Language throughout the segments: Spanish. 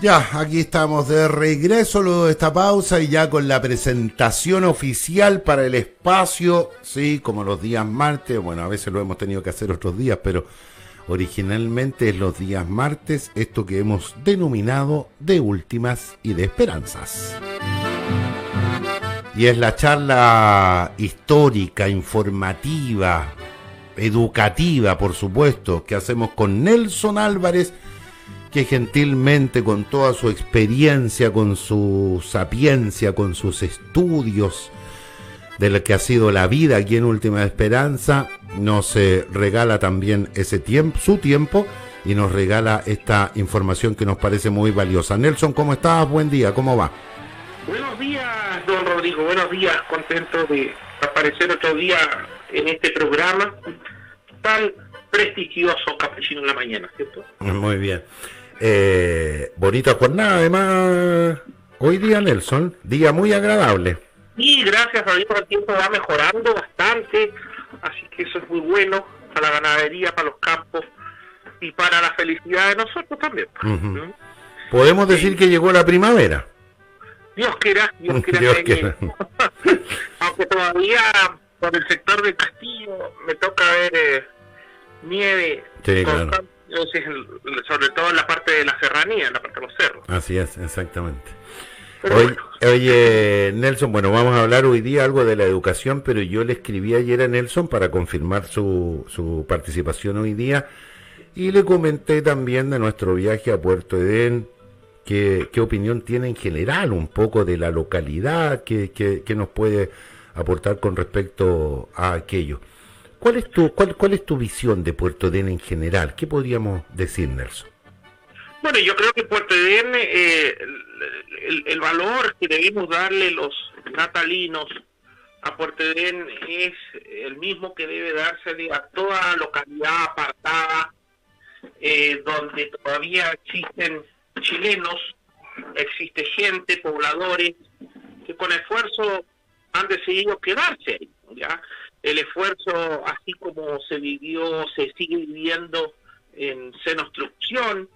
Ya, aquí estamos de regreso luego de esta pausa y ya con la presentación oficial para el espacio, sí, como los días martes, bueno, a veces lo hemos tenido que hacer otros días, pero originalmente es los días martes, esto que hemos denominado de últimas y de esperanzas. Y es la charla histórica, informativa, educativa, por supuesto, que hacemos con Nelson Álvarez, que gentilmente, con toda su experiencia, con su sapiencia, con sus estudios de lo que ha sido la vida aquí en Última Esperanza, nos regala también ese tiempo, su tiempo, y nos regala esta información que nos parece muy valiosa. Nelson, ¿cómo estás? Buen día, ¿cómo va? Buenos días, don Rodrigo, buenos días, contento de aparecer otro día en este programa tan prestigioso, Capuchino en la Mañana, ¿cierto? Muy bien. Bonita jornada además hoy día, Nelson, día muy agradable. Y gracias a Dios el tiempo va mejorando bastante, así que eso es muy bueno para la ganadería, para los campos y para la felicidad de nosotros también. Uh-huh. Podemos decir que llegó la primavera. Dios quiera Dios que quiera. aunque todavía por el sector del Castillo me toca ver nieve, sí, claro. Sobre todo en la parte de la serranía, en la parte de los cerros. Así es, exactamente. Pero Oye, Nelson, bueno, vamos a hablar hoy día algo de la educación, pero yo le escribí ayer a Nelson para confirmar su participación hoy día y le comenté también de nuestro viaje a Puerto Edén, qué opinión tiene en general un poco de la localidad, qué nos puede aportar con respecto a aquello. ¿Cuál es tu visión de Puerto Edén en general? ¿Qué podríamos decir, Nelson? Bueno, yo creo que Puerto Edén, el valor que debemos darle los natalinos a Puerto Edén es el mismo que debe dársele a toda localidad apartada, donde todavía existen chilenos, existe gente, pobladores, que con esfuerzo han decidido quedarse ahí, ¿ya? El esfuerzo, así como se vivió, se sigue viviendo en Senostrucción,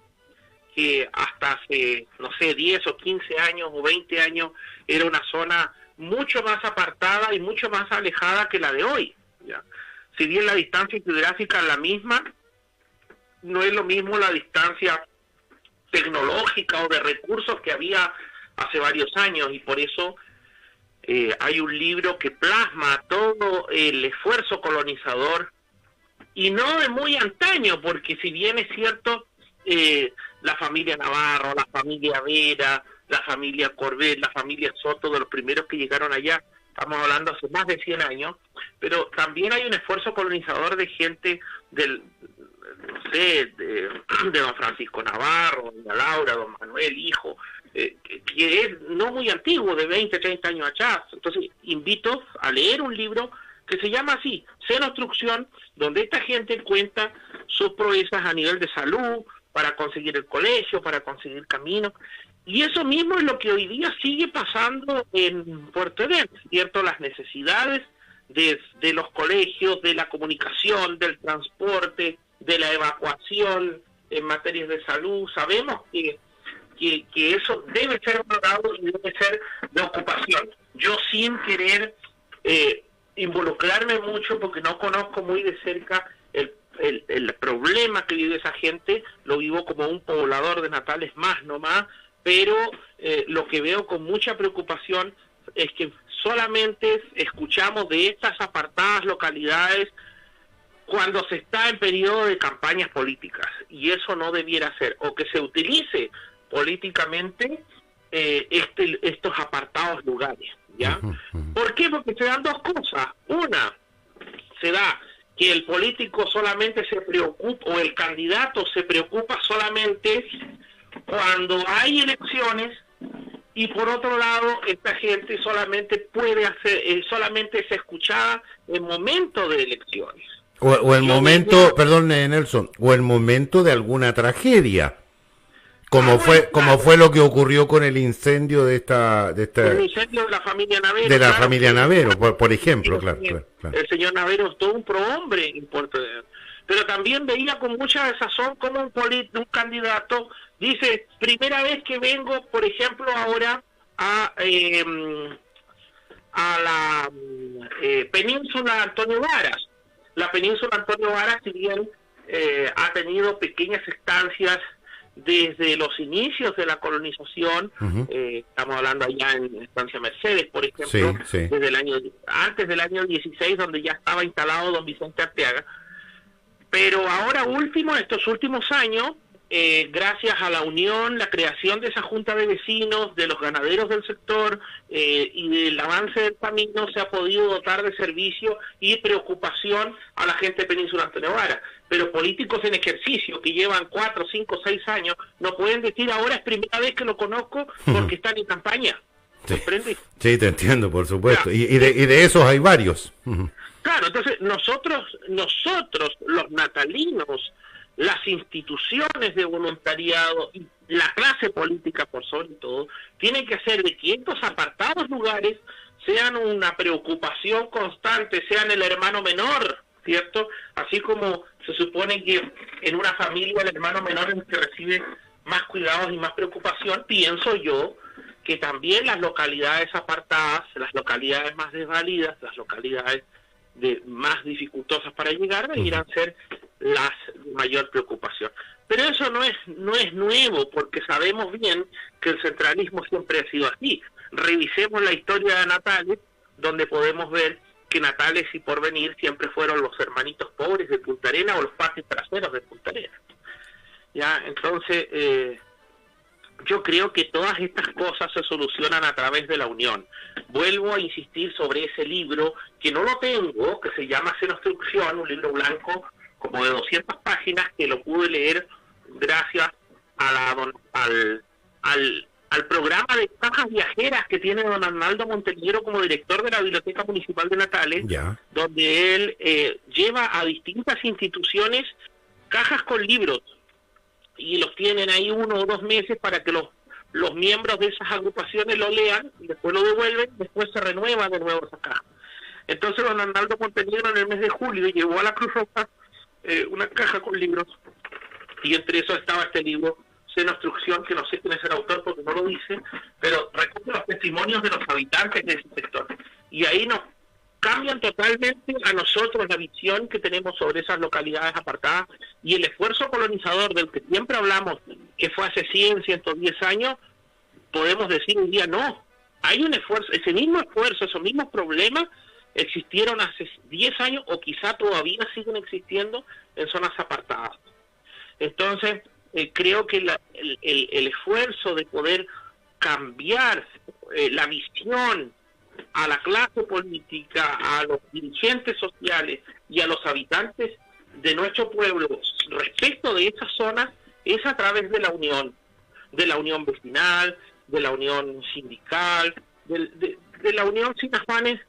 que hasta hace, no sé, 10 o 15 años o 20 años era una zona mucho más apartada y mucho más alejada que la de hoy, ¿ya? Si bien la distancia geográfica es la misma, no es lo mismo la distancia tecnológica o de recursos que había hace varios años, y por eso hay un libro que plasma todo el esfuerzo colonizador, y no de muy antaño, porque si bien es cierto, la familia Navarro, la familia Vera, la familia Corbet, la familia Soto, de los primeros que llegaron allá, estamos hablando hace más de 100 años, pero también hay un esfuerzo colonizador de gente del, no sé, de don Francisco Navarro, doña Laura, don Manuel, hijo, que es no muy antiguo, de 20, 30 años atrás. Entonces, invito a leer un libro que se llama así, Senostrucción, donde esta gente cuenta sus proezas a nivel de salud, para conseguir el colegio, para conseguir caminos, y eso mismo es lo que hoy día sigue pasando en Puerto Edén, ¿cierto? Las necesidades de los colegios, de la comunicación, del transporte, de la evacuación en materias de salud. Sabemos que eso debe ser valorado y debe ser de ocupación. Yo, sin querer involucrarme mucho, porque no conozco muy de cerca el problema que vive esa gente, lo vivo como un poblador de natales más, no más, pero lo que veo con mucha preocupación es que solamente escuchamos de estas apartadas localidades cuando se está en periodo de campañas políticas, y eso no debiera ser, o que se utilice políticamente estos apartados lugares, ¿ya? ¿Por qué? Porque se dan dos cosas. Una, se da que el político solamente se preocupa, o el candidato se preocupa solamente cuando hay elecciones, y por otro lado, esta gente solamente puede hacer, solamente es escuchada en momento de elecciones. O el momento, perdón, Nelson, o el momento de alguna tragedia, como fue lo que ocurrió con el incendio de el incendio de la familia Navero. De la familia Navero, por ejemplo, claro. El señor Navero es todo un prohombre en Puerto Edén. pero también veía con mucha desazón como un candidato dice, primera vez que vengo, por ejemplo, ahora a la península Antonio Varas. La península Antonio Varas, si bien ha tenido pequeñas estancias desde los inicios de la colonización, estamos hablando allá en Estancia Mercedes, por ejemplo, desde antes del año 16, donde ya estaba instalado don Vicente Arteaga, pero ahora último, estos últimos años, gracias a la unión, la creación de esa junta de vecinos, de los ganaderos del sector y del avance del camino, se ha podido dotar de servicio y preocupación a la gente de Península Antonio Varas. Pero políticos en ejercicio que llevan 4, 5, 6 años no pueden decir ahora es primera vez que lo conozco porque están en campaña. ¿Comprende? Sí, te entiendo, por supuesto. Y de esos hay varios. Claro, entonces nosotros los natalinos, las instituciones de voluntariado y la clase política por sobre todo, tienen que hacer de que estos apartados lugares sean una preocupación constante, sean el hermano menor, ¿cierto? Así como se supone que en una familia el hermano menor es el que recibe más cuidados y más preocupación, pienso yo que también las localidades apartadas, las localidades más desvalidas, las localidades más dificultosas para llegar, deberían ser las de mayor preocupación. Pero eso no es nuevo, porque sabemos bien que el centralismo siempre ha sido así. Revisemos la historia de Natales, donde podemos ver que Natales y Porvenir siempre fueron los hermanitos pobres de Punta Arenas o los patios traseros de Punta Arenas. Ya, entonces yo creo que todas estas cosas se solucionan a través de la unión. Vuelvo a insistir sobre ese libro, que no lo tengo, que se llama Xenostrucción, un libro blanco como de 200 páginas, que lo pude leer gracias a al programa de cajas viajeras que tiene don Arnaldo Montenegro como director de la Biblioteca Municipal de Natales, donde él lleva a distintas instituciones cajas con libros, y los tienen ahí 1 o 2 meses para que los miembros de esas agrupaciones lo lean, y después lo devuelven, después se renueva de nuevo esa caja. Entonces don Arnaldo Montenegro en el mes de julio llevó a la Cruz Roja una caja con libros, y entre eso estaba este libro, Xenostrucción, que no sé quién es el autor porque no lo dice, pero recoge los testimonios de los habitantes de ese sector. Y ahí nos cambian totalmente a nosotros la visión que tenemos sobre esas localidades apartadas, y el esfuerzo colonizador del que siempre hablamos, que fue hace 100, 110 años, podemos decir hoy día no. Hay un esfuerzo, ese mismo esfuerzo, esos mismos problemas existieron hace 10 años o quizá todavía siguen existiendo en zonas apartadas. Entonces, creo que el esfuerzo de poder cambiar la visión a la clase política, a los dirigentes sociales y a los habitantes de nuestro pueblo respecto de esas zonas es a través de la unión vecinal, de la unión sindical, de la unión sin afanes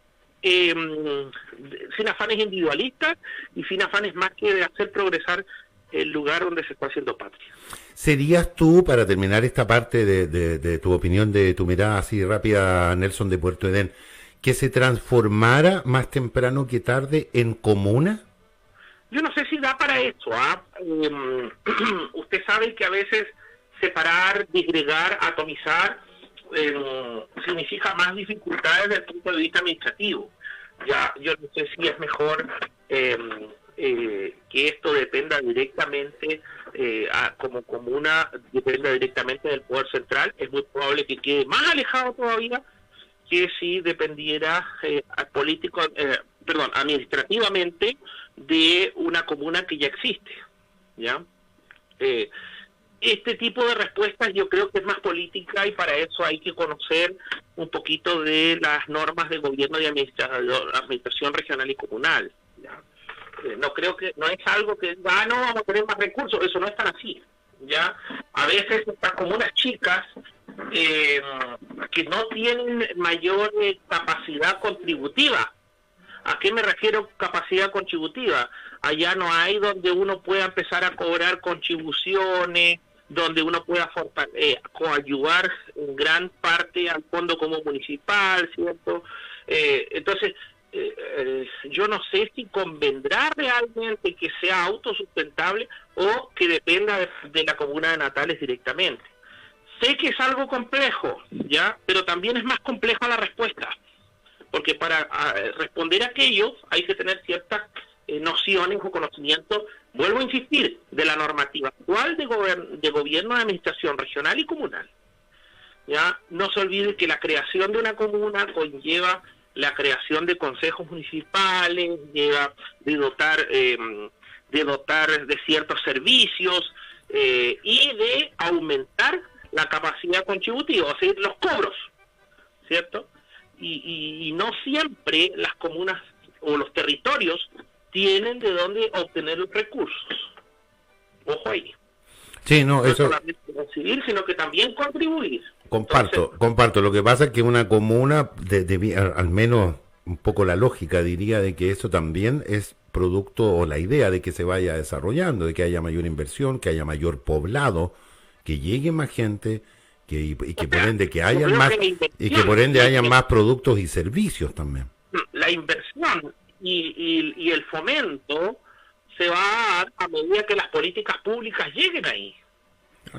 individualistas y sin afanes más que de hacer progresar el lugar donde se está haciendo patria. ¿Serías tú, para terminar esta parte de tu opinión, de tu mirada así rápida, Nelson, de Puerto Edén, que se transformara más temprano que tarde en comuna? Yo no sé si da para eso. Usted sabe que a veces separar, disgregar, atomizar, significa más dificultades desde el punto de vista administrativo. Ya, yo no sé si es mejor que esto dependa directamente, como comuna, dependa directamente del poder central. Es muy probable que quede más alejado todavía que si dependiera administrativamente de una comuna que ya existe. ¿Ya? Este tipo de respuestas yo creo que es más política, y para eso hay que conocer un poquito de las normas de gobierno y administración regional y comunal. ¿Ya? No creo que, no es algo que no vamos a tener más recursos, eso no es tan así. Ya a veces estas comunas chicas que no tienen mayor capacidad contributiva. ¿A qué me refiero capacidad contributiva? Allá no hay donde uno pueda empezar a cobrar contribuciones, donde uno pueda coadyuvar en gran parte al fondo como municipal, ¿cierto? Entonces, yo no sé si convendrá realmente que sea autosustentable o que dependa de la comuna de Natales directamente. Sé que es algo complejo, ¿ya? Pero también es más compleja la respuesta, porque para responder a aquello hay que tener ciertas nociones o conocimientos, vuelvo a insistir, de la normativa actual de gobierno de administración regional y comunal. ¿Ya? No se olvide que la creación de una comuna conlleva la creación de consejos municipales, lleva de dotar de ciertos servicios y de aumentar la capacidad contributiva, o sea, los cobros, ¿cierto? Y no siempre las comunas o los territorios tienen de dónde obtener los recursos. Ojo ahí. Sí, no, No eso solamente recibir, sino que también contribuir. comparto. Lo que pasa es que una comuna, al menos un poco la lógica diría de que eso también es producto o la idea de que se vaya desarrollando, de que haya mayor inversión, que haya mayor poblado, que llegue más gente, y que por ende que haya más y que por ende haya más productos y servicios también. La inversión y el fomento se va a dar a medida que las políticas públicas lleguen ahí.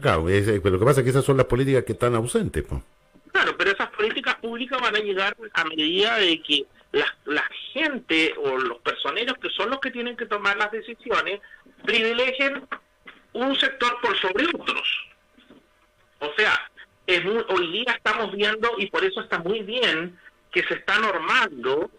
Claro, pero lo que pasa es que esas son las políticas que están ausentes, pues. Claro, pero esas políticas públicas van a llegar a medida de que la gente o los personeros, que son los que tienen que tomar las decisiones, privilegien un sector por sobre otros. O sea, hoy día estamos viendo, y por eso está muy bien, que se está normando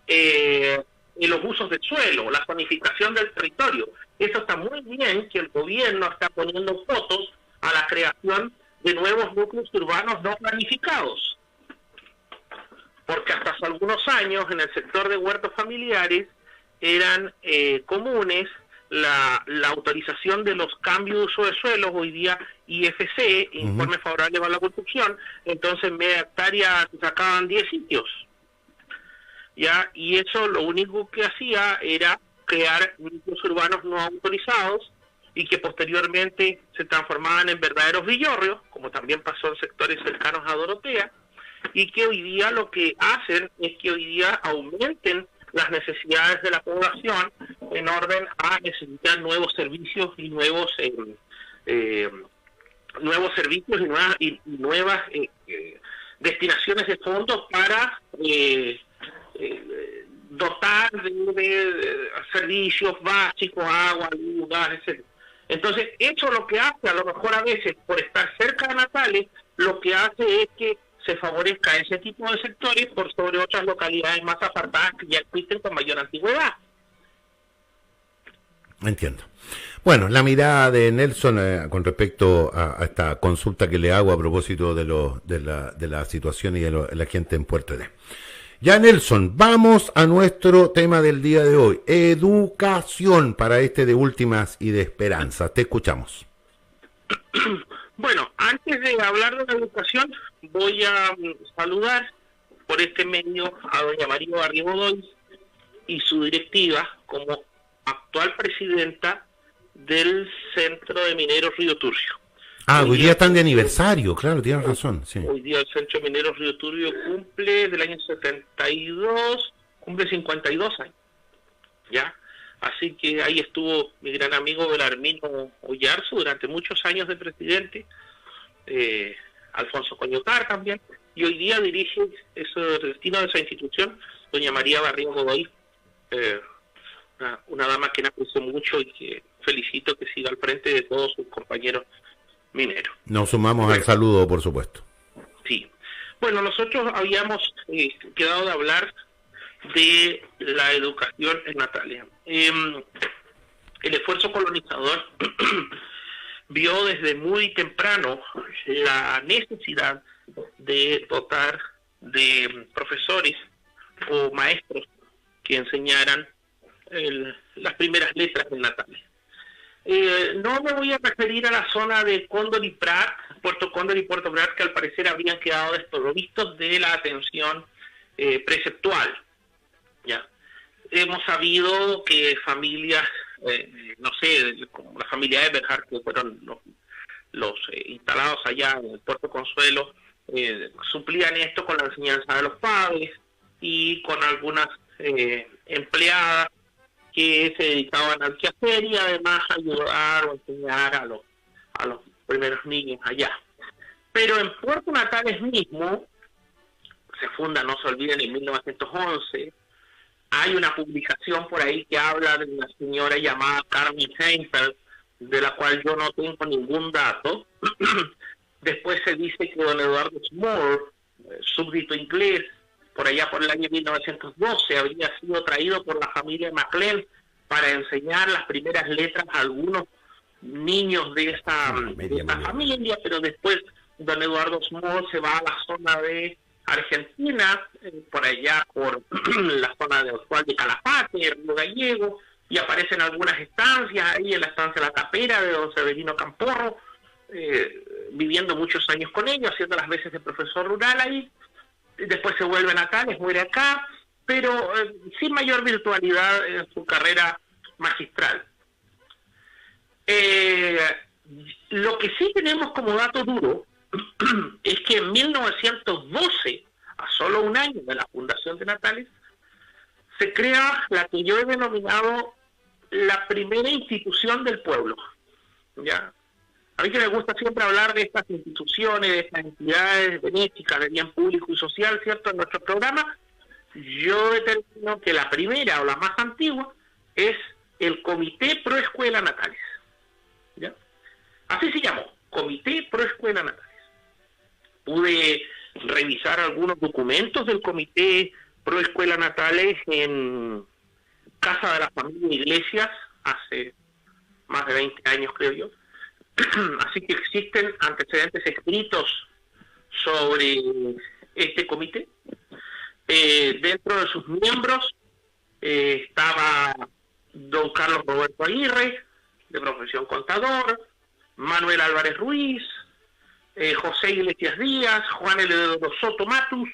en los usos del suelo, la zonificación del territorio. Eso está muy bien, que el gobierno está poniendo fotos a la creación de nuevos núcleos urbanos no planificados. Porque hasta hace algunos años en el sector de huertos familiares eran comunes la autorización de los cambios de uso de suelos, hoy día IFC, Informe Favorable para la Construcción, entonces en media hectárea se sacaban 10 sitios. ¿Ya? Y eso lo único que hacía era crear núcleos urbanos no autorizados y que posteriormente se transformaban en verdaderos villorrios, como también pasó en sectores cercanos a Dorotea, y que hoy día lo que hacen es que hoy día aumenten las necesidades de la población en orden a necesitar nuevos servicios y nuevos servicios y nuevas destinaciones de fondos para dotar de servicios básicos, agua, luz, gas, etc. Entonces, eso lo que hace, a lo mejor a veces, por estar cerca de Natales, lo que hace es que se favorezca ese tipo de sectores por sobre otras localidades más apartadas que ya existen con mayor antigüedad. Entiendo. Bueno, la mirada de Nelson con respecto a esta consulta que le hago a propósito de la situación y de la gente en Puerto Edén. Ya, Nelson, vamos a nuestro tema del día de hoy. Educación para de últimas y de esperanza. Te escuchamos. Bueno, antes de hablar de la educación, voy a saludar por este medio a doña María Barriga Godoy y su directiva como actual presidenta del Centro de Mineros Río Turbio. Hoy día están de aniversario, claro, tienes razón. Sí. Hoy día el Centro de Mineros Río Turbio cumple del año 72, cumple 52 años, ¿ya? Así que ahí estuvo mi gran amigo Belarmino Ollarzo durante muchos años de presidente, Alfonso Coñotar también, y hoy día dirige el destino de esa institución, doña María Barriga Godoy, una dama que me aprecio mucho y que felicito que siga al frente de todos sus compañeros mineros. Nos sumamos al saludo, por supuesto. Sí. Bueno, nosotros habíamos quedado de hablar de la educación en Natalia. El esfuerzo colonizador vio desde muy temprano la necesidad de dotar de profesores o maestros que enseñaran las primeras letras en Natalia. No me voy a referir a la zona de Cóndor y Prat, Puerto Cóndor y Puerto Prat, que al parecer habrían quedado desprovistos de la atención preceptual. Ya hemos sabido que familias, no sé, como la familia Eberhard, que fueron los instalados allá en el Puerto Consuelo, suplían esto con la enseñanza de los padres y con algunas empleadas que se dedicaban al quehacer y además ayudar o enseñar a los primeros niños allá. Pero en Puerto Natales mismo, se funda, no se olviden, en 1911, hay una publicación por ahí que habla de una señora llamada Carmen Seinfeld, de la cual yo no tengo ningún dato. Después se dice que don Eduardo Moore, súbdito inglés, por allá por el año 1912, habría sido traído por la familia Maclean para enseñar las primeras letras a algunos niños de esta familia, pero después don Eduardo Moore se va a la zona de Argentina, por allá por la zona de actual de Calafate, Río Gallego, y aparecen algunas estancias, ahí en la estancia La Tapera de don Severino Camporro, viviendo muchos años con ellos, haciendo las veces de profesor rural ahí. Después se vuelve a Natales, muere acá, pero sin mayor virtualidad en su carrera magistral. Lo que sí tenemos como dato duro es que en 1912, a solo un año de la fundación de Natales, se crea la que yo he denominado la primera institución del pueblo. ¿Ya? A mí que me gusta siempre hablar de estas instituciones, de estas entidades benéficas, de bien público y social, ¿cierto? En nuestro programa, yo determino que la primera o la más antigua es el Comité Pro Escuela Natales. ¿Ya? Así se llamó, Comité Pro Escuela Natales. Pude revisar algunos documentos del Comité Pro Escuela Natales en Casa de la Familia Iglesias, hace más de 20 años, creo yo. Así que existen antecedentes escritos sobre este comité. Dentro de sus miembros estaba don Carlos Roberto Aguirre, de profesión contador, Manuel Álvarez Ruiz, José Iglesias Díaz, Juan L. Soto Matus,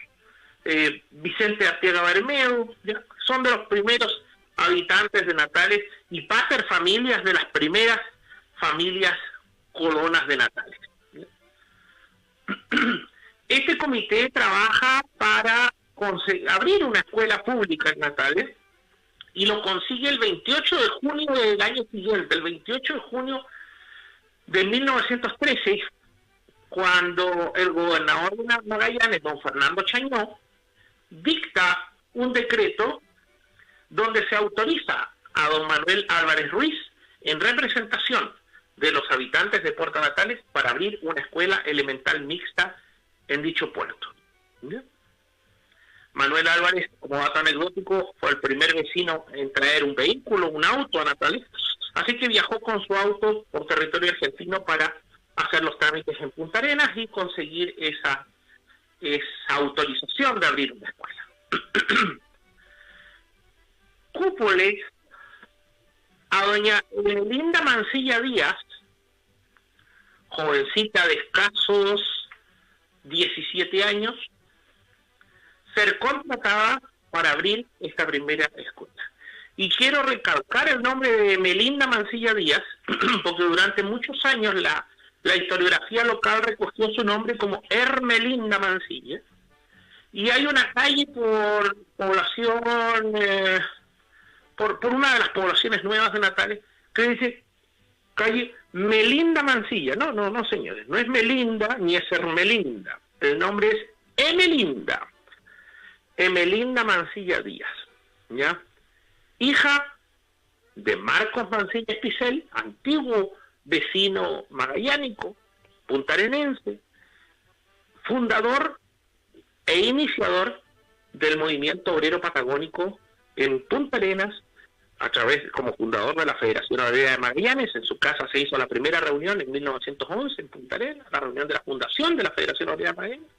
Vicente Arteaga Bermeo, ¿ya? Son de los primeros habitantes de Natales y pater familias de las primeras familias colonas de Natales. Este comité trabaja para abrir una escuela pública en Natales y lo consigue el 28 de junio del año siguiente, el 28 de junio de 1913, cuando el gobernador de Magallanes, don Fernando Chañó, dicta un decreto donde se autoriza a don Manuel Álvarez Ruiz, en representación de los habitantes de Puerto Natales, para abrir una escuela elemental mixta en dicho puerto. ¿Ya? Manuel Álvarez, como dato anecdótico, fue el primer vecino en traer un vehículo, un auto a Natales, así que viajó con su auto por territorio argentino para hacer los trámites en Punta Arenas y conseguir esa autorización de abrir una escuela. Cúpole a doña Linda Mancilla Díaz, jovencita de escasos 17 años, ser contratada para abrir esta primera escuela. Y quiero recalcar el nombre de Melinda Mancilla Díaz, porque durante muchos años la historiografía local recogió su nombre como Hermelinda Mancilla, y hay una calle por población, por una de las poblaciones nuevas de Natales, que dice calle Melinda Mancilla. No, señores, no es Melinda ni es Hermelinda, el nombre es Emelinda Mancilla Díaz, ¿ya? Hija de Marcos Mancilla Espicel, antiguo vecino magallánico, puntarenense, fundador e iniciador del movimiento obrero patagónico en Punta Arenas, a través, como fundador de la Federación Obrera de Magallanes. En su casa se hizo la primera reunión en 1911 en Punta Arenas, la reunión de la fundación de la Federación Obrera de Magallanes,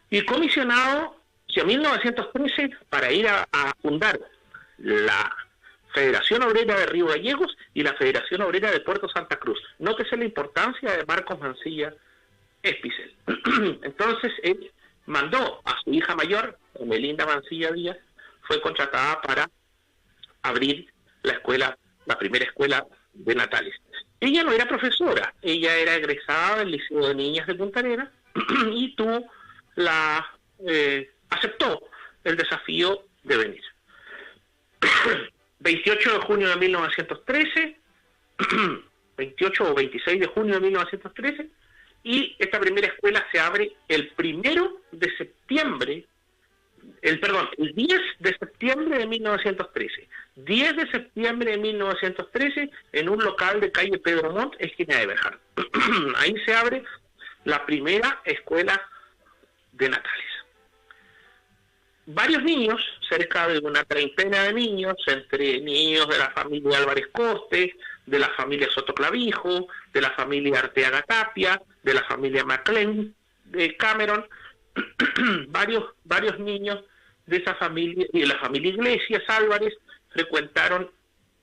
y comisionado hacia 1913 para ir a fundar la Federación Obrera de Río Gallegos y la Federación Obrera de Puerto Santa Cruz. Nótese la importancia de Marcos Mancilla Espicel. Entonces él mandó a su hija mayor, Melinda Mancilla Díaz, fue contratada para abrir la escuela, la primera escuela de Natales. Ella no era profesora, ella era egresada del Liceo de Niñas de Punta Arenas y aceptó el desafío de venir. 28 de junio de 1913, 28 o 26 de junio de 1913, y esta primera escuela se abre el 1 de septiembre, el 10 de septiembre de 1913. 10 de septiembre de 1913, en un local de calle Pedro Montt, esquina de Bejar. Ahí se abre la primera escuela de Natales. Varios niños, cerca de una treintena de niños, entre niños de la familia Álvarez Costes, de la familia Soto Clavijo, de la familia Arteaga Tapia, de la familia MacLean de Cameron, varios niños de esa familia y de la familia Iglesias Álvarez frecuentaron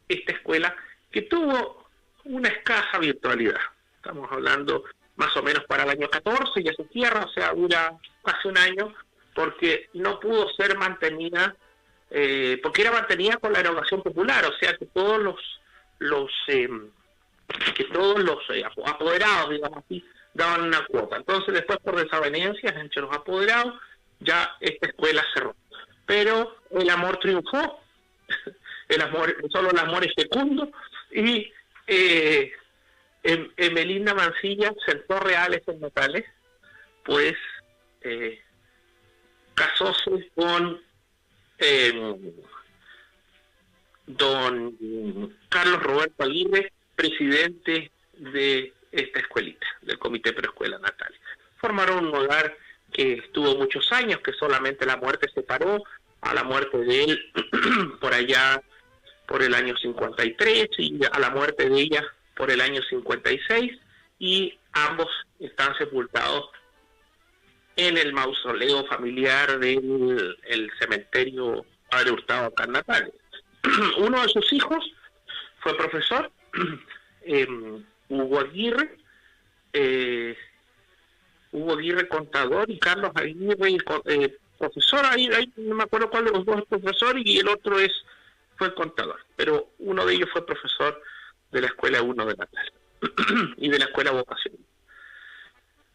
esta escuela, que tuvo una escasa virtualidad. Estamos hablando más o menos para el año 14, ya se cierra, o sea, dura casi un año, porque no pudo ser mantenida, porque era mantenida con la erogación popular, o sea que todos los apoderados, digamos así, daban una cuota. Entonces después, por desavenencias entre los apoderados, ya esta escuela cerró. Pero el amor triunfó, solo el amor es fecundo, y Emelinda Mancilla sentó reales en Natales, pues casóse con don Carlos Roberto Aguirre, presidente de esta escuelita, del Comité Preescuela Natales. Formaron un hogar que estuvo muchos años, que solamente la muerte separó, a la muerte de él por allá por el año 53 y a la muerte de ella por el año 56, y ambos están sepultados en el mausoleo familiar del cementerio Padre Hurtado acá en Natales. Uno de sus hijos fue profesor, Hugo Aguirre contador, y Carlos Aguirre profesor, ahí no me acuerdo cuál de los dos es profesor y el otro fue contador, pero uno de ellos fue profesor de la Escuela 1 de Natales y de la Escuela Vocacional.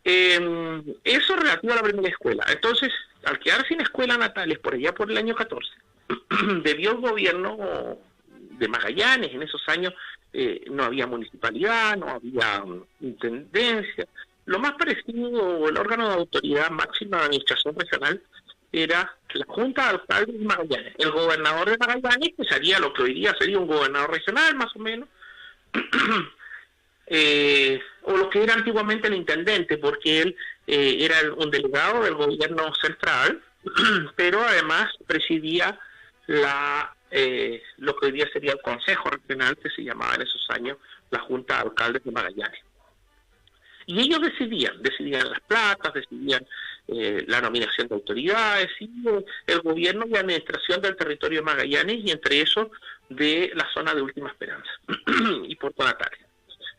Eso relativo a la primera escuela. Entonces, al quedar sin escuela Natales por allá por el año 14, debió el gobierno de Magallanes, en esos años no había municipalidad, no había intendencia, lo más parecido, el órgano de autoridad máxima de administración regional, era la Junta de Alcaldes de Magallanes. El gobernador de Magallanes, que sería lo que hoy día sería un gobernador regional, más o menos, o lo que era antiguamente el intendente, porque él era un delegado del gobierno central, pero además presidía lo que hoy día sería el Consejo Regional, que se llamaba en esos años la Junta de Alcaldes de Magallanes. Y ellos decidían las platas, decidían la nominación de autoridades, y el gobierno y administración del territorio de Magallanes, y entre eso de la zona de Última Esperanza y Puerto Natales.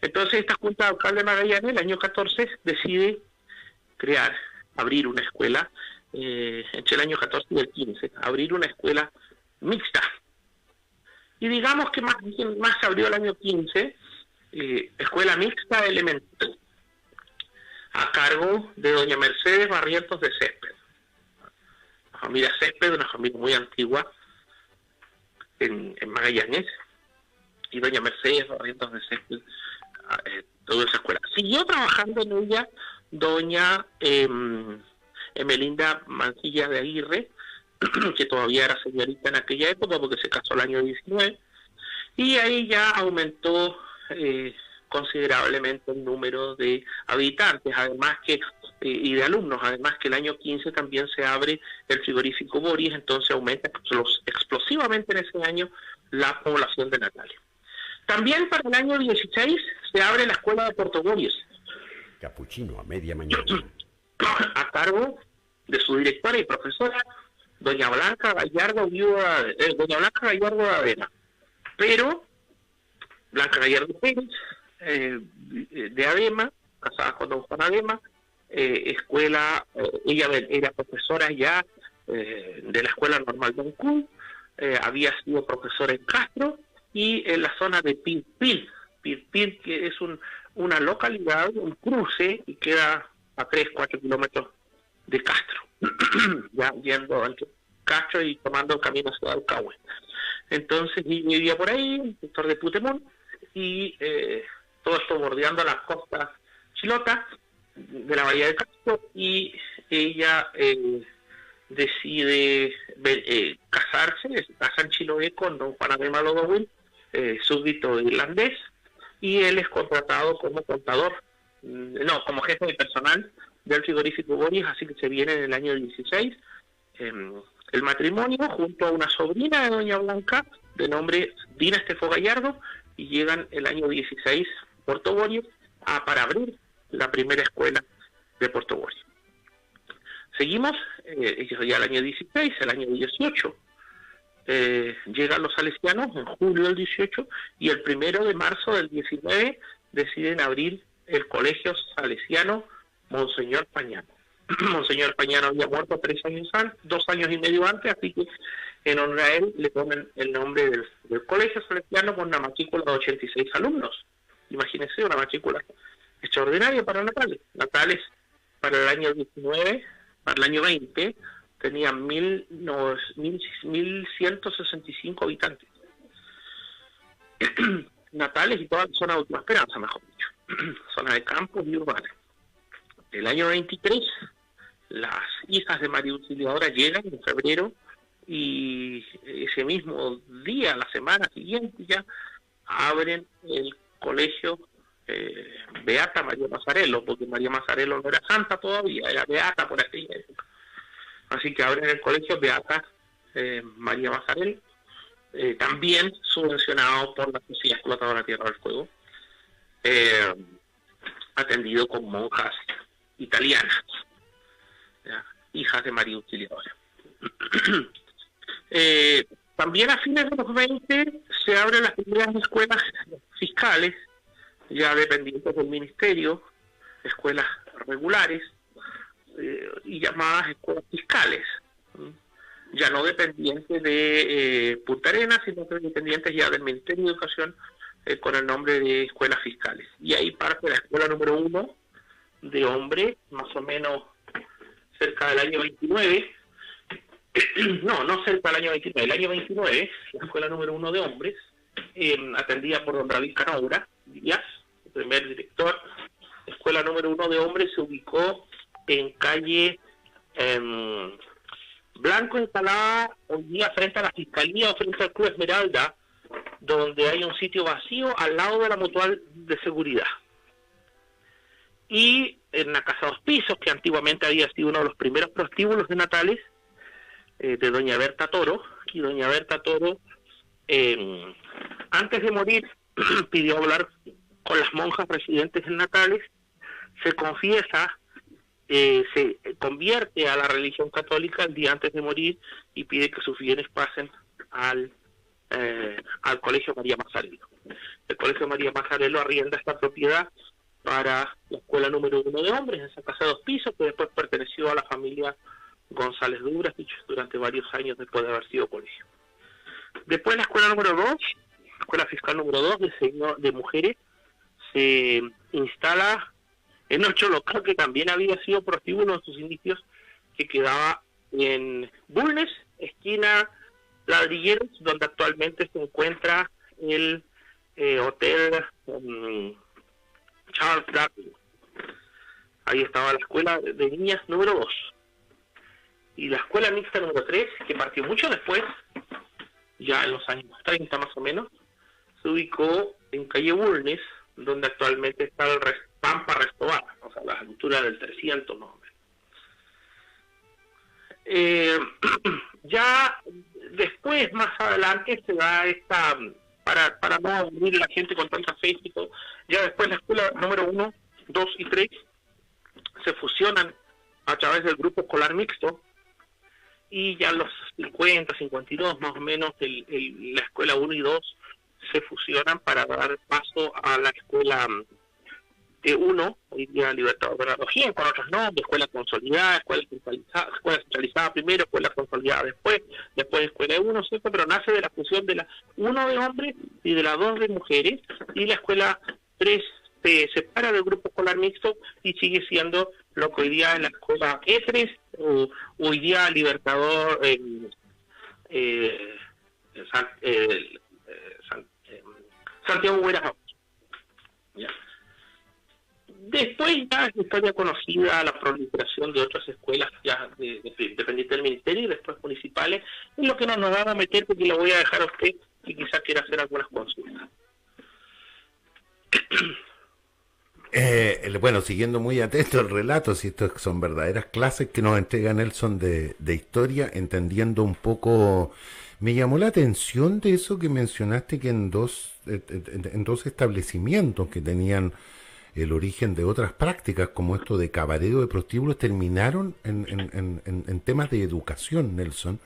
Entonces esta Junta de Alcaldes de Magallanes, el año 14, decide abrir una escuela, entre el año 14 y el 15, abrir una escuela mixta. Y digamos que más se abrió el año 15, escuela mixta elemental, a cargo de doña Mercedes Barrientos de Césped. La familia Césped, una familia muy antigua en Magallanes, y doña Mercedes Barrientos de Césped, toda esa escuela. Siguió trabajando en ella doña Emelinda Mancilla de Aguirre, que todavía era señorita en aquella época porque se casó el año 19, y ahí ya aumentó considerablemente el número de habitantes, además que y de alumnos, además que el año 15 también se abre el frigorífico Boris, entonces aumenta explosivamente en ese año la población de Natales. También para el año 16 se abre la escuela de Puerto Boris, capuchino a media mañana, a cargo de su directora y profesora, doña Blanca Gallardo de Avena, pero Blanca Gallardo Pérez, de Adema, casada con don Juan Adema, ella era profesora ya de la Escuela Normal Don Kuhn, había sido profesora en Castro y en la zona de Pirpil, que es una localidad, un cruce, y queda a 3-4 kilómetros de Castro, ya yendo entre Castro y tomando el camino hacia Alcahue. Entonces vivía por ahí, el sector de Putemón, y todo esto bordeando las costas chilotas de la bahía de Castro, y ella decide casarse, se casa en Chiloé con don Juan Abel Malo, súbdito irlandés, y él es contratado como contador, como jefe de personal del frigorífico Boris, así que se viene en el año 16 el matrimonio junto a una sobrina de doña Blanca de nombre Dina Estefo Gallardo, y llegan el año 16 a Puerto Boris para abrir la primera escuela de Puerto Boris. Seguimos, ellos ya el año 16, el año 18, llegan los salesianos en julio del 18, y el 1 de marzo del 19 deciden abrir el colegio salesiano Monseñor Pañano. Monseñor Pañano había muerto 2 años y medio antes, así que en honor a él le ponen el nombre del colegio salesiano, con una matrícula de 86 alumnos. Imagínense, una matrícula extraordinaria para Natales. Natales para el año 19, para el año 20, tenía 1.165 habitantes. Natales y toda la zona de Última Esperanza, mejor dicho. Zona de campos y urbana. El año 23, las hijas de María Auxiliadora llegan en febrero, y ese mismo día, la semana siguiente, ya abren el colegio Beata María Mazzarello, porque María Mazzarello no era santa todavía, era beata por aquella época. Así que abren el colegio Beata María Mazzarello, también subvencionado por la Sociedad Explotadora Tierra del Fuego, atendido con monjas italianas, ¿ya? Hijas de María Auxiliadora. También a fines de los 20 se abren las primeras escuelas fiscales, ya dependientes del ministerio, escuelas regulares, y llamadas escuelas fiscales, ya no dependientes de Punta Arenas, sino que dependientes ya del Ministerio de Educación, con el nombre de escuelas fiscales. Y ahí parte la escuela número 1 de hombres, más o menos cerca del año 29, no cerca del año 29, el año 29, la escuela número 1 de hombres, atendida por don David Canaura Díaz, el primer director. La escuela número 1 de hombres se ubicó en calle Blanco Encalada, hoy día frente a la Fiscalía o frente al Club Esmeralda, donde hay un sitio vacío al lado de la Mutual de Seguridad. Y en la Casa 2 Pisos, que antiguamente había sido uno de los primeros prostíbulos de Natales, de doña Berta Toro, y doña Berta Toro, antes de morir, pidió hablar con las monjas residentes en Natales, se confiesa, se convierte a la religión católica el día antes de morir, y pide que sus bienes pasen al Colegio María Mazzarello. El Colegio María Mazzarello arrienda esta propiedad para la escuela número 1 de hombres, en esa Casa 2 Pisos, que después perteneció a la familia González Dubras, durante varios años después de haber sido colegio. Después la escuela número 2, la escuela fiscal número 2 de mujeres, se instala en otro local que también había sido prostíbulo en sus inicios, que quedaba en Bulnes, esquina Ladrilleros, donde actualmente se encuentra el hotel Charles Darwin. Ahí estaba la escuela de niñas número 2. Y la escuela mixta número 3, que partió mucho después, ya en los años 30 más o menos, se ubicó en calle Bulnes, donde actualmente está el Pampa Restobar, o sea, la altura del 300 más o menos. Ya después, más adelante, se da esta, para no aburrir a la gente con tanta fe y todo, ya después la escuela número 1, 2 y 3 se fusionan a través del grupo escolar mixto, y ya en los 50, 52 más o menos, la escuela 1 y 2 se fusionan para dar paso a la escuela 1, hoy día Libertador de la Rogía, con otros nombres, escuela consolidada, escuela centralizada primero, escuela consolidada después escuela 1, ¿cierto? Pero nace de la fusión de la 1 de hombres y de la 2 de mujeres, y la escuela 3 se separa del grupo escolar mixto y sigue siendo lo que hoy día es la escuela E3, o hoy día Libertador Santiago Huera. Ya. Después ya es historia conocida la proliferación de otras escuelas ya dependientes del ministerio y después municipales, en lo que no nos van a meter porque lo voy a dejar a usted y quizás quiera hacer algunas consultas. Bueno, siguiendo muy atento el relato, si estos son verdaderas clases que nos entrega Nelson de historia, entendiendo un poco, me llamó la atención de eso que mencionaste, que en dos establecimientos que tenían el origen de otras prácticas, como esto de cabaret o de prostíbulos, terminaron en temas de educación, Nelson.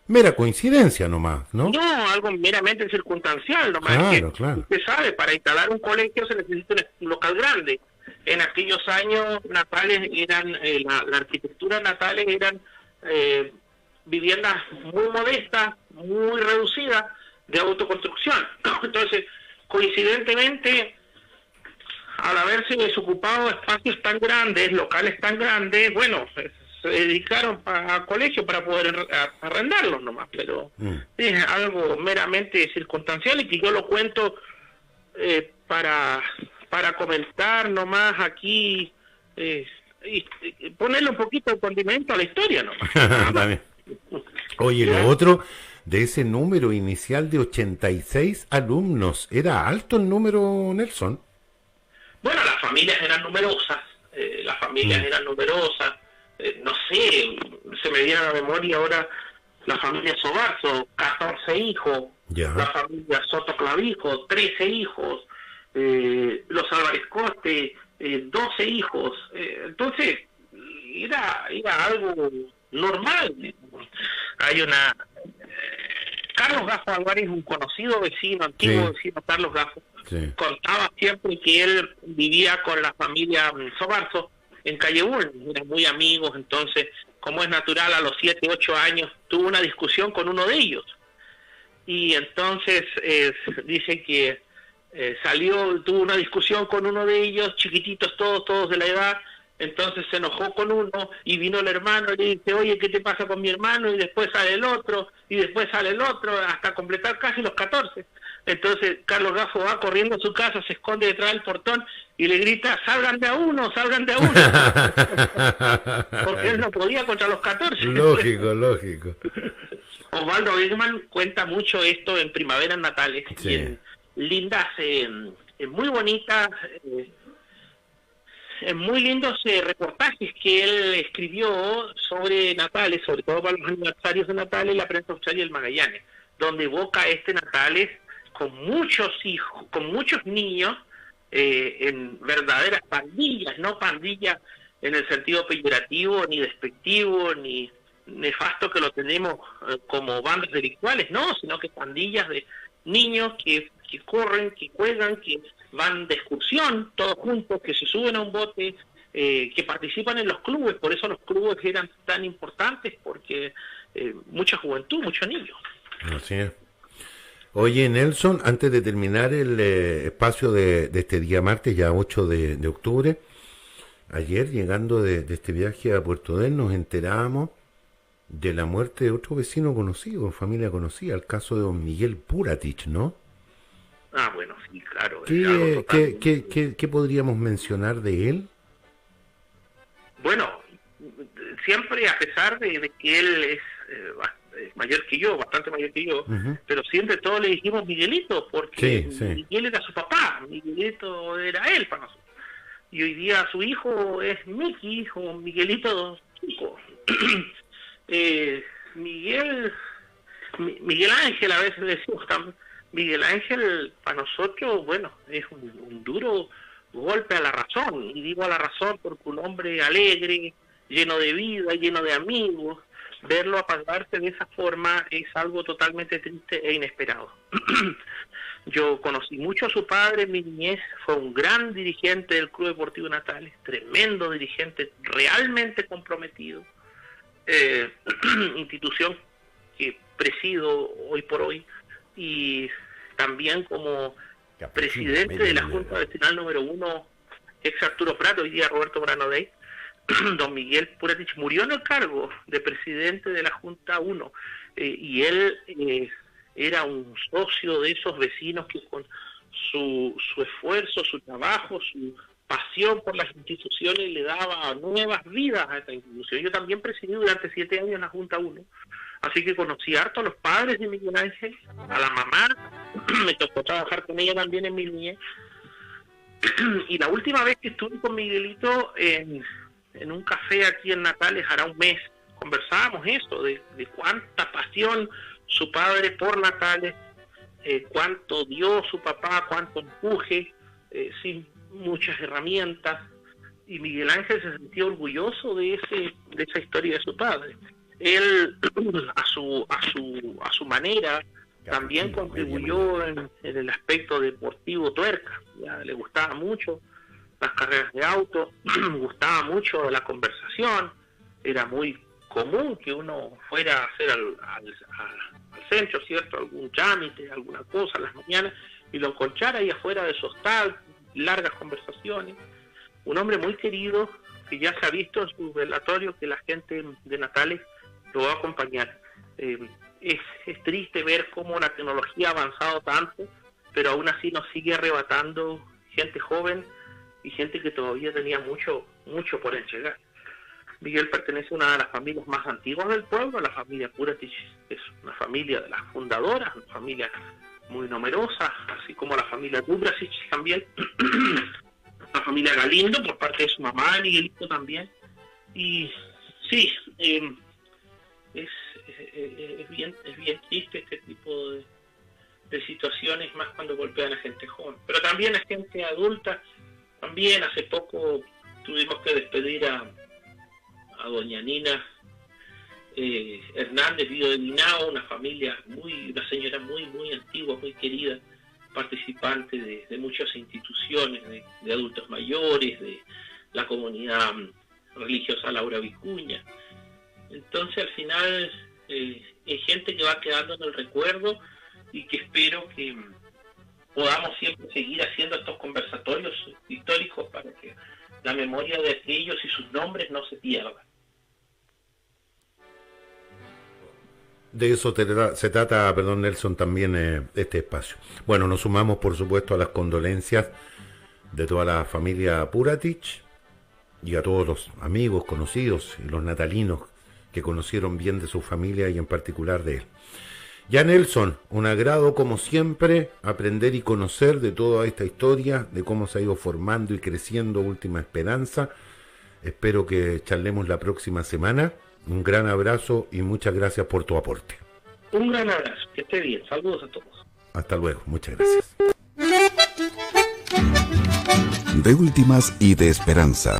Mera coincidencia nomás, ¿no? No, algo meramente circunstancial nomás. Claro, claro. Usted sabe, para instalar un colegio se necesita un local grande. En aquellos años natales eran, la arquitectura natales eran viviendas muy modestas, muy reducidas, de autoconstrucción. Entonces, coincidentemente, al haberse desocupado espacios tan grandes, locales tan grandes, bueno, se dedicaron a colegio para poder arrendarlos nomás, pero es algo meramente circunstancial y que yo lo cuento para comentar nomás aquí y ponerle un poquito de condimento a la historia nomás. Oye, lo otro, de ese número inicial de 86 alumnos, ¿era alto el número, Nelson? Bueno, las familias eran numerosas, no sé, se me viene a la memoria ahora la familia Sobarzo, 14 hijos, la familia Soto Clavijo, 13 hijos, los Álvarez Coste, 12 hijos, entonces era algo normal. Hay una... Carlos Gafo Álvarez, un conocido vecino, antiguo vecino Carlos Gafo, contaba siempre que él vivía con la familia Sobarzo en Calle Bull, eran muy amigos, entonces, como es natural, a los 7, 8 años tuvo una discusión con uno de ellos. Y entonces dice que tuvo una discusión con uno de ellos, chiquititos todos de la edad, entonces se enojó con uno y vino el hermano y le dice, oye, ¿qué te pasa con mi hermano? Y después sale el otro, y después sale el otro, hasta completar casi los 14. Entonces Carlos Gafo va corriendo a su casa, se esconde detrás del portón y le grita, salgan de a uno, porque él no podía contra los 14. Lógico. Osvaldo Wegman cuenta mucho esto en Primaveras Natales, y en lindas, muy bonitas, en muy lindos reportajes que él escribió sobre Natales, sobre todo para los aniversarios de Natales, la prensa austral y el Magallanes, donde evoca Natales con muchos hijos, con muchos niños, en verdaderas pandillas, no pandillas en el sentido peyorativo, ni despectivo, ni nefasto que lo tenemos como bandas delictuales, no, sino que pandillas de niños que corren, que juegan, que van de excursión todos juntos, que se suben a un bote, que participan en los clubes. Por eso los clubes eran tan importantes, porque mucha juventud, muchos niños. Así es. Oye, Nelson, antes de terminar el espacio de este día martes, ya 8 de octubre, ayer llegando de este viaje a Puerto Del, nos enterábamos de la muerte de otro vecino conocido, familia conocida, el caso de don Miguel Puratich, ¿no? Ah, bueno, sí, claro. ¿Qué podríamos mencionar de él? Bueno, siempre, a pesar de que él es mayor que yo, bastante mayor que yo, pero siempre todos le dijimos Miguelito, porque Miguel era su papá, Miguelito era él para nosotros. Y hoy día su hijo es Miki, o Miguelito chico. Miguel Ángel, a veces le decimos también. Miguel Ángel, para nosotros, bueno, es un duro golpe a la razón, y digo a la razón porque un hombre alegre, lleno de vida, lleno de amigos, verlo apagarse de esa forma es algo totalmente triste e inesperado. Yo conocí mucho a su padre en mi niñez, fue un gran dirigente del Club Deportivo Natales, tremendo dirigente, realmente comprometido, institución que presido hoy por hoy, y también como presidente de la Junta Vecinal número 1, ex Arturo Prato, hoy día Roberto Morano Dey. Don Miguel Puratich murió en el cargo de presidente de la Junta 1, y él era un socio de esos vecinos que con su esfuerzo, su trabajo, su pasión por las instituciones le daba nuevas vidas a esta institución. Yo también presidí durante 7 años en la Junta 1, así que conocí harto a los padres de Miguel Ángel, a la mamá, me tocó trabajar con ella también en mi niñez. Y la última vez que estuve con Miguelito en un café aquí en Natales, hará un mes, conversábamos eso, de cuánta pasión su padre por Natales, cuánto dio su papá, cuánto empuje, sin muchas herramientas, y Miguel Ángel se sentía orgulloso de esa historia de su padre. Él a su manera también contribuyó en el aspecto deportivo tuerca, ya le gustaba mucho las carreras de auto, gustaba mucho la conversación, era muy común que uno fuera a hacer al centro, ¿cierto?, algún trámite, alguna cosa a las mañanas, y lo encontrara ahí afuera de su hostal, largas conversaciones. Un hombre muy querido, que ya se ha visto en su velatorio que la gente de Natales lo va a acompañar. Es triste ver cómo la tecnología ha avanzado tanto, pero aún así nos sigue arrebatando gente joven y gente que todavía tenía mucho por entregar. Miguel pertenece a una de las familias más antiguas del pueblo, la familia Puratich es una familia de las fundadoras, una familia muy numerosa, así como la familia Dubrasich también, la familia Galindo por parte de su mamá, Miguelito también. Y sí, es bien triste este tipo de situaciones, más cuando golpean a gente joven, pero también a gente adulta. También hace poco tuvimos que despedir a doña Nina Hernández, viuda de Dinao, una señora muy antigua, muy querida, participante de muchas instituciones de adultos mayores, de la comunidad religiosa Laura Vicuña. Entonces al final hay gente que va quedando en el recuerdo, y que espero que podamos siempre seguir haciendo estos conversatorios históricos para que la memoria de aquellos y sus nombres no se pierdan. De eso se trata, perdón, Nelson, también este espacio. Bueno, nos sumamos, por supuesto, a las condolencias de toda la familia Puratich y a todos los amigos, conocidos y los natalinos que conocieron bien de su familia y en particular de él. Ya, Nelson, un agrado como siempre aprender y conocer de toda esta historia, de cómo se ha ido formando y creciendo Última Esperanza. Espero que charlemos la próxima semana. Un gran abrazo y muchas gracias por tu aporte. Un gran abrazo, que esté bien. Saludos a todos. Hasta luego, muchas gracias. De Últimas y de Esperanza.